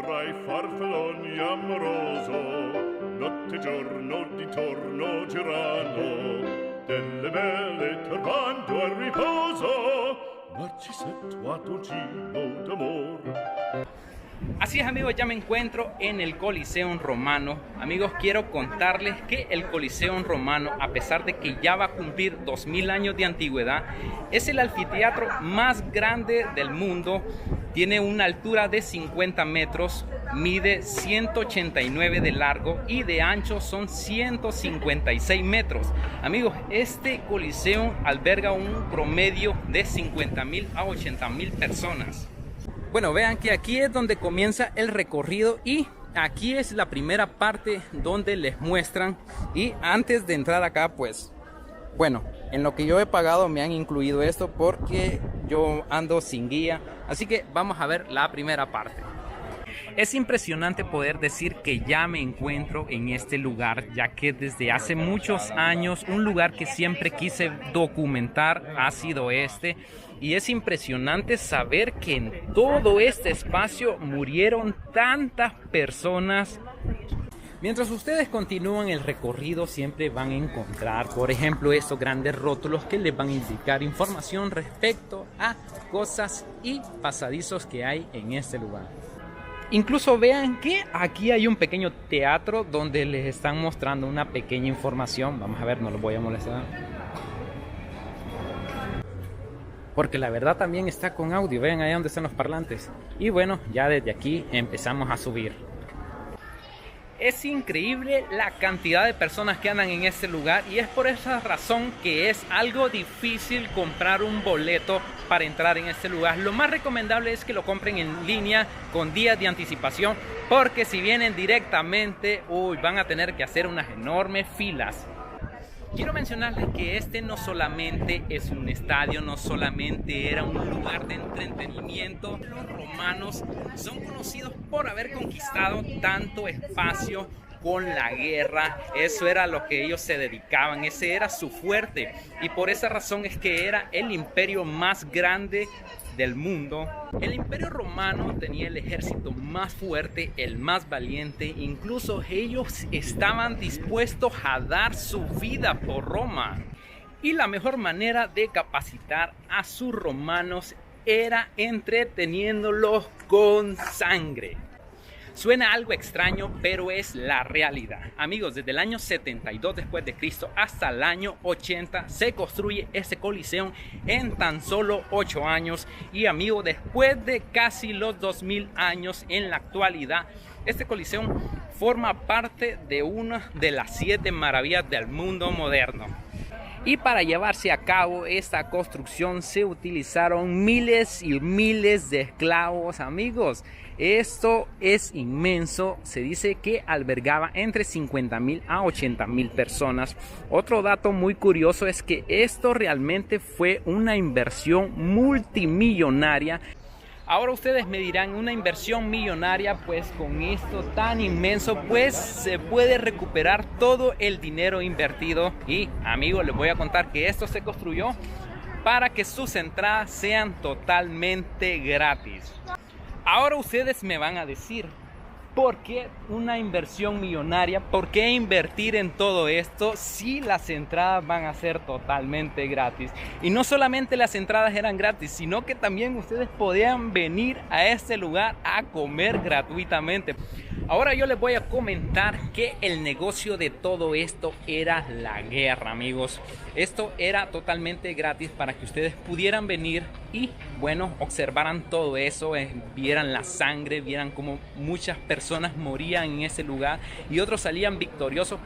vorrai farfalloni amoroso, notte e giorno di torno girano, delle belle turbando al riposo, Narcisetto a dolcino d'amor. Así es, amigos, ya me encuentro en el Coliseum Romano. Amigos, quiero contarles que el Coliseum Romano, a pesar de que ya va a cumplir 2000 años de antigüedad, es el anfiteatro más grande del mundo. Tiene una altura de 50 metros, mide 189 de largo y de ancho son 156 metros. Amigos, este Coliseum alberga un promedio de 50.000 a 80.000 personas. Bueno, vean que aquí es donde comienza el recorrido y aquí es la primera parte donde les muestran. Y antes de entrar acá, pues, bueno, en lo que yo he pagado me han incluido esto porque yo ando sin guía. Así que vamos a ver la primera parte. Es impresionante poder decir que ya me encuentro en este lugar, ya que desde hace muchos años un lugar que siempre quise documentar ha sido este. Y es impresionante saber que en todo este espacio murieron tantas personas. Mientras ustedes continúan el recorrido, siempre van a encontrar, por ejemplo, estos grandes rótulos que les van a indicar información respecto a cosas y pasadizos que hay en este lugar. Incluso vean que aquí hay un pequeño teatro donde les están mostrando una pequeña información. Vamos a ver, no los voy a molestar, porque la verdad también está con audio. Vean ahí donde están los parlantes. Y bueno, ya desde aquí empezamos a subir. Es increíble la cantidad de personas que andan en este lugar y es por esa razón que es algo difícil comprar un boleto para entrar en este lugar. Lo más recomendable es que lo compren en línea con días de anticipación, porque si vienen directamente, van a tener que hacer unas enormes filas. Quiero mencionarles que este no solamente es un estadio, no solamente era un lugar de entretenimiento. Los romanos son conocidos por haber conquistado tanto espacio con la guerra. Eso era lo que ellos se dedicaban, ese era su fuerte. Y por esa razón es que era el imperio más grande del mundo. El imperio romano tenía el ejército más fuerte, el más valiente. Incluso ellos estaban dispuestos a dar su vida por Roma. Y la mejor manera de capacitar a sus romanos era entreteniéndolos con sangre. Suena algo extraño, pero es la realidad. Amigos, desde el año 72 después de Cristo hasta el año 80 se construye este Coliseum en tan solo 8 años. Y amigos, después de casi los 2000 años en la actualidad, este Coliseum forma parte de una de las 7 maravillas del mundo moderno. Y para llevarse a cabo esta construcción se utilizaron miles y miles de esclavos, amigos. Esto es inmenso. Se dice que albergaba entre 50.000 a 80.000 personas. Otro dato muy curioso es que esto realmente fue una inversión multimillonaria. Ahora ustedes me dirán, una inversión millonaria, pues con esto tan inmenso, pues se puede recuperar todo el dinero invertido. Y amigos, les voy a contar que esto se construyó para que sus entradas sean totalmente gratis. Ahora ustedes me van a decir, ¿por qué una inversión millonaria? ¿Por qué invertir en todo esto si las entradas van a ser totalmente gratis? Y no solamente las entradas eran gratis, sino que también ustedes podían venir a este lugar a comer gratuitamente. Ahora yo les voy a comentar que el negocio de todo esto era la guerra, amigos. Esto era totalmente gratis para que ustedes pudieran venir y, bueno, observaran todo eso, vieran la sangre, vieran cómo muchas personas morían en ese lugar y otros salían victoriosos,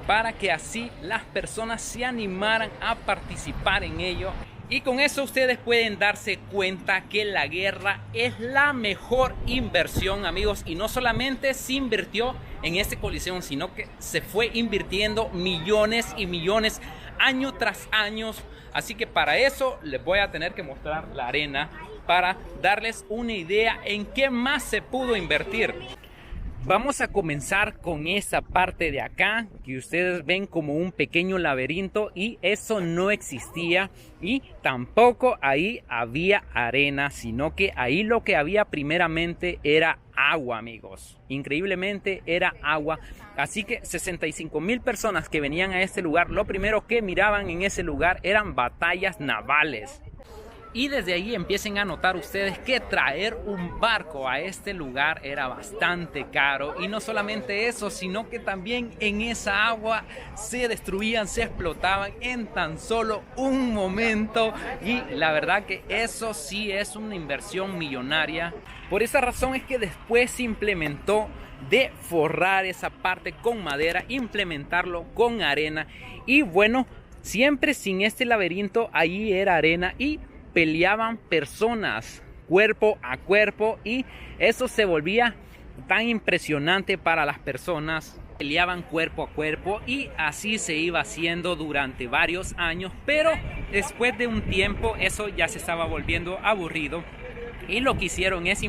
para que así las personas se animaran a participar en ello. Y con eso ustedes pueden darse cuenta que la guerra es la mejor inversión, amigos. Y no solamente se invirtió en este Coliseum, sino que se fue invirtiendo millones y millones año tras año. Así que para eso les voy a tener que mostrar la arena para darles una idea en qué más se pudo invertir. Vamos a comenzar con esta parte de acá que ustedes ven como un pequeño laberinto, y eso no existía, y tampoco ahí había arena, sino que ahí lo que había primeramente era agua, amigos. Increíblemente era agua. Así que 65,000 personas que venían a este lugar, lo primero que miraban en ese lugar eran batallas navales. Y desde ahí empiecen a notar ustedes que traer un barco a este lugar era bastante caro. Y no solamente eso, sino que también en esa agua se destruían, se explotaban en tan solo un momento. Y la verdad que eso sí es una inversión millonaria. Por esa razón es que después se implementó de forrar esa parte con madera, implementarlo con arena. Y bueno, siempre sin este laberinto, allí era arena y peleaban personas cuerpo a cuerpo, y eso se volvía tan impresionante para las personas. Peleaban cuerpo a cuerpo y así se iba haciendo durante varios años, pero después de un tiempo eso ya se estaba volviendo aburrido, y lo que hicieron es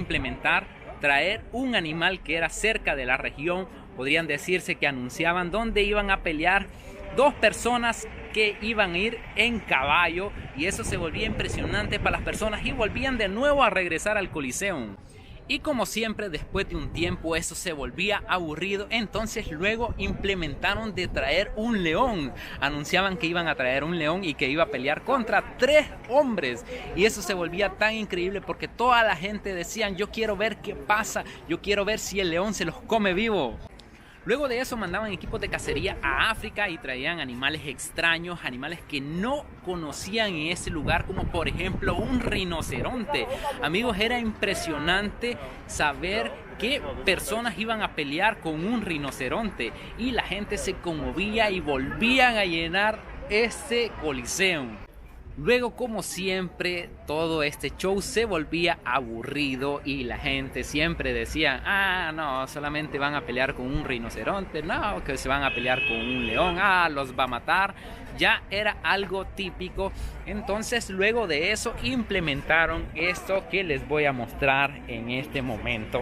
traer un animal que era cerca de la región. Podrían decirse que anunciaban dónde iban a pelear dos personas que iban a ir en caballo, y eso se volvía impresionante para las personas y volvían de nuevo a regresar al Coliseum. Y como siempre, después de un tiempo eso se volvía aburrido, entonces luego implementaron de traer un león. Anunciaban que iban a traer un león y que iba a pelear contra 3 hombres, y eso se volvía tan increíble porque toda la gente decían: yo quiero ver qué pasa, yo quiero ver si el león se los come vivo. Luego de eso mandaban equipos de cacería a África y traían animales extraños, animales que no conocían en ese lugar, como por ejemplo un rinoceronte. Amigos, era impresionante saber que personas iban a pelear con un rinoceronte, y la gente se conmovía y volvían a llenar ese Coliseum. Luego, como siempre, todo este show se volvía aburrido y la gente siempre decía: ah, no, solamente van a pelear con un rinoceronte, no, que se van a pelear con un león, ah, los va a matar. Ya era algo típico. Entonces, luego de eso, implementaron esto que les voy a mostrar en este momento.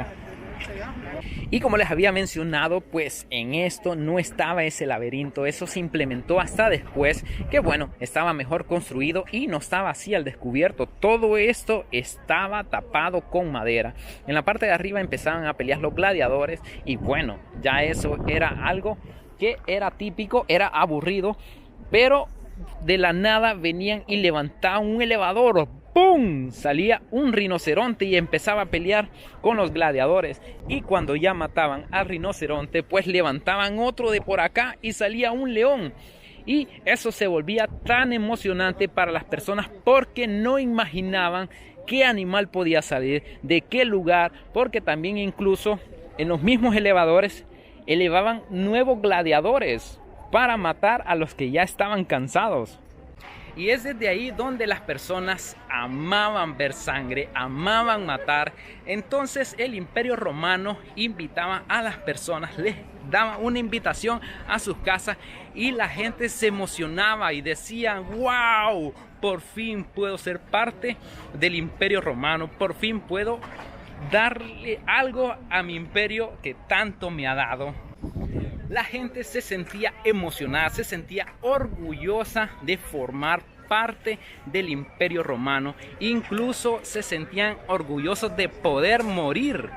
Y como les había mencionado, pues en esto no estaba ese laberinto. Eso se implementó hasta después, que bueno, estaba mejor construido y no estaba así al descubierto. Todo esto estaba tapado con madera. En la parte de arriba empezaban a pelear los gladiadores, y bueno, ya eso era algo que era típico, era aburrido, pero de la nada venían y levantaban un elevador. ¡Pum! Salía un rinoceronte y empezaba a pelear con los gladiadores. Y cuando ya mataban al rinoceronte, pues levantaban otro de por acá y salía un león. Y eso se volvía tan emocionante para las personas porque no imaginaban qué animal podía salir, de qué lugar, porque también incluso en los mismos elevadores elevaban nuevos gladiadores para matar a los que ya estaban cansados. Y es desde ahí donde las personas amaban ver sangre, amaban matar. Entonces el Imperio Romano invitaba a las personas, les daba una invitación a sus casas, y la gente se emocionaba y decía: wow, por fin puedo ser parte del Imperio Romano, por fin puedo darle algo a mi imperio que tanto me ha dado. La gente se sentía emocionada, se sentía orgullosa de formar parte del Imperio Romano. Incluso se sentían orgullosos de poder morir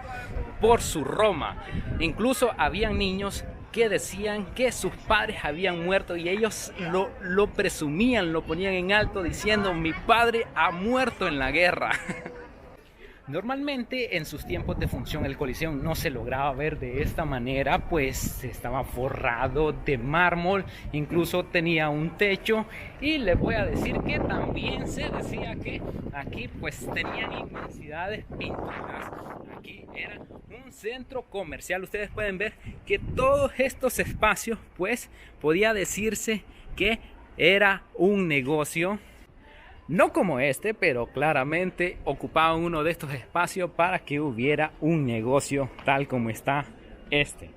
por su Roma. Incluso habían niños que decían que sus padres habían muerto, y ellos lo presumían, lo ponían en alto diciendo: mi padre ha muerto en la guerra. Normalmente en sus tiempos de función el Coliseum no se lograba ver de esta manera, pues estaba forrado de mármol, incluso tenía un techo, y les voy a decir que también se decía que aquí pues tenían inmensidades pinturas. Aquí era un centro comercial. Ustedes pueden ver que todos estos espacios pues podía decirse que era un negocio. No como este, pero claramente ocupaban uno de estos espacios para que hubiera un negocio tal como está este.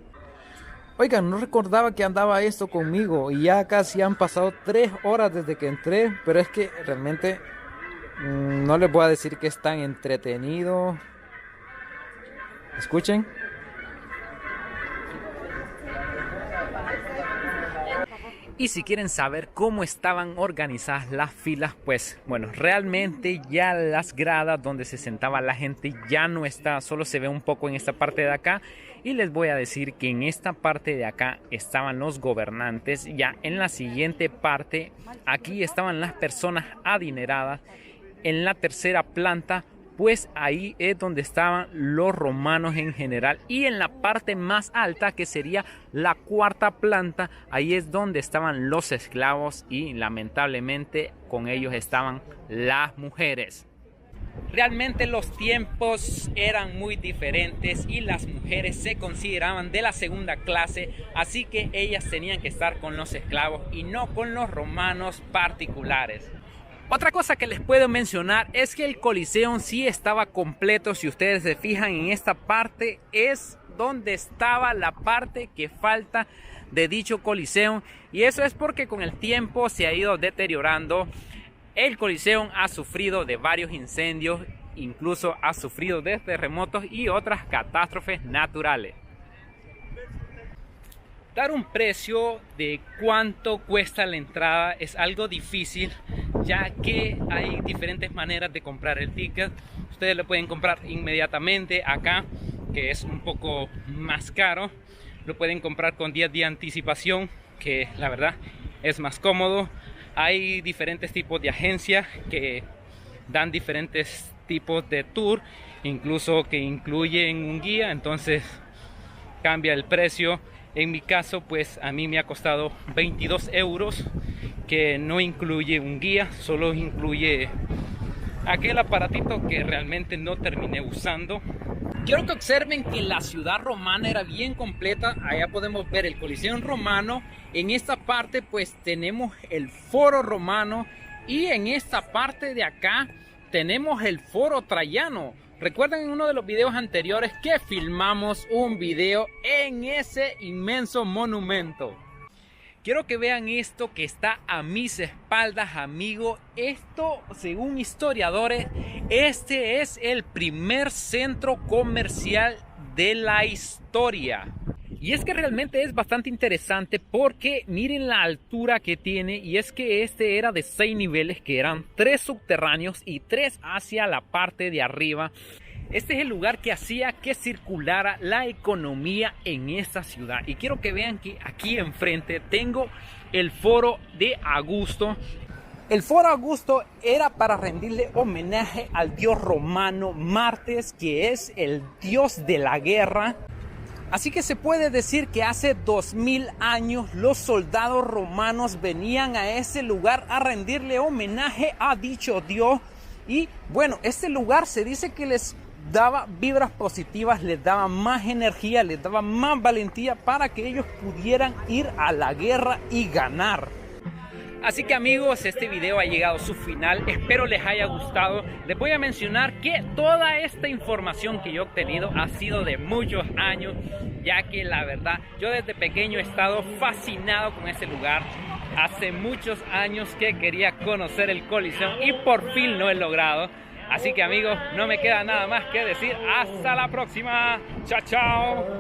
Oigan, no recordaba que andaba esto conmigo y ya casi han pasado 3 horas desde que entré, pero es que realmente no les voy a decir que es tan entretenido. Escuchen. Y si quieren saber cómo estaban organizadas las filas, pues bueno, realmente ya las gradas donde se sentaba la gente ya no está, solo se ve un poco en esta parte de acá. Y les voy a decir que en esta parte de acá estaban los gobernantes, ya en la siguiente parte aquí estaban las personas adineradas, en la tercera planta pues ahí es donde estaban los romanos en general, y en la parte más alta, que sería la cuarta planta, ahí es donde estaban los esclavos, y lamentablemente con ellos estaban las mujeres. Realmente los tiempos eran muy diferentes y las mujeres se consideraban de la segunda clase, así que ellas tenían que estar con los esclavos y no con los romanos particulares. Otra cosa que les puedo mencionar es que el Coliseum sí estaba completo. Si ustedes se fijan en esta parte es donde estaba la parte que falta de dicho Coliseum, y eso es porque con el tiempo se ha ido deteriorando. El Coliseum ha sufrido de varios incendios, incluso ha sufrido de terremotos y otras catástrofes naturales. Dar un precio de cuánto cuesta la entrada es algo difícil, ya que hay diferentes maneras de comprar el ticket. Ustedes lo pueden comprar inmediatamente acá, que es un poco más caro. Lo pueden comprar con 10 días de anticipación, que la verdad es más cómodo. Hay diferentes tipos de agencias que dan diferentes tipos de tour, incluso que incluyen un guía, entonces cambia el precio. En mi caso, pues a mí me ha costado 22 euros, que no incluye un guía, solo incluye aquel aparatito que realmente no terminé usando. Quiero que observen que la ciudad romana era bien completa. Allá podemos ver el Coliseo romano. En esta parte pues tenemos el Foro Romano, y en esta parte de acá tenemos el Foro Traiano. Recuerden en uno de los videos anteriores que filmamos un video en ese inmenso monumento. Quiero que vean esto que está a mis espaldas, amigo. Esto, según historiadores, este es el primer centro comercial de la historia. Y es que realmente es bastante interesante porque miren la altura que tiene, y es que este era de 6 niveles, que eran 3 subterráneos y 3 hacia la parte de arriba. Este es el lugar que hacía que circulara la economía en esta ciudad. Y quiero que vean que aquí enfrente tengo el Foro de Augusto. El Foro Augusto era para rendirle homenaje al dios romano Martes, que es el dios de la guerra. Así que se puede decir que hace 2000 años los soldados romanos venían a ese lugar a rendirle homenaje a dicho dios. Y bueno, este lugar se dice que les daba vibras positivas, les daba más energía, les daba más valentía para que ellos pudieran ir a la guerra y ganar. Así que amigos, este video ha llegado a su final, espero les haya gustado. Les voy a mencionar que toda esta información que yo he obtenido ha sido de muchos años, ya que la verdad yo desde pequeño he estado fascinado con este lugar. Hace muchos años que quería conocer el Coliseo y por fin lo he logrado. Así que amigos, no me queda nada más que decir hasta la próxima. Chao, chao.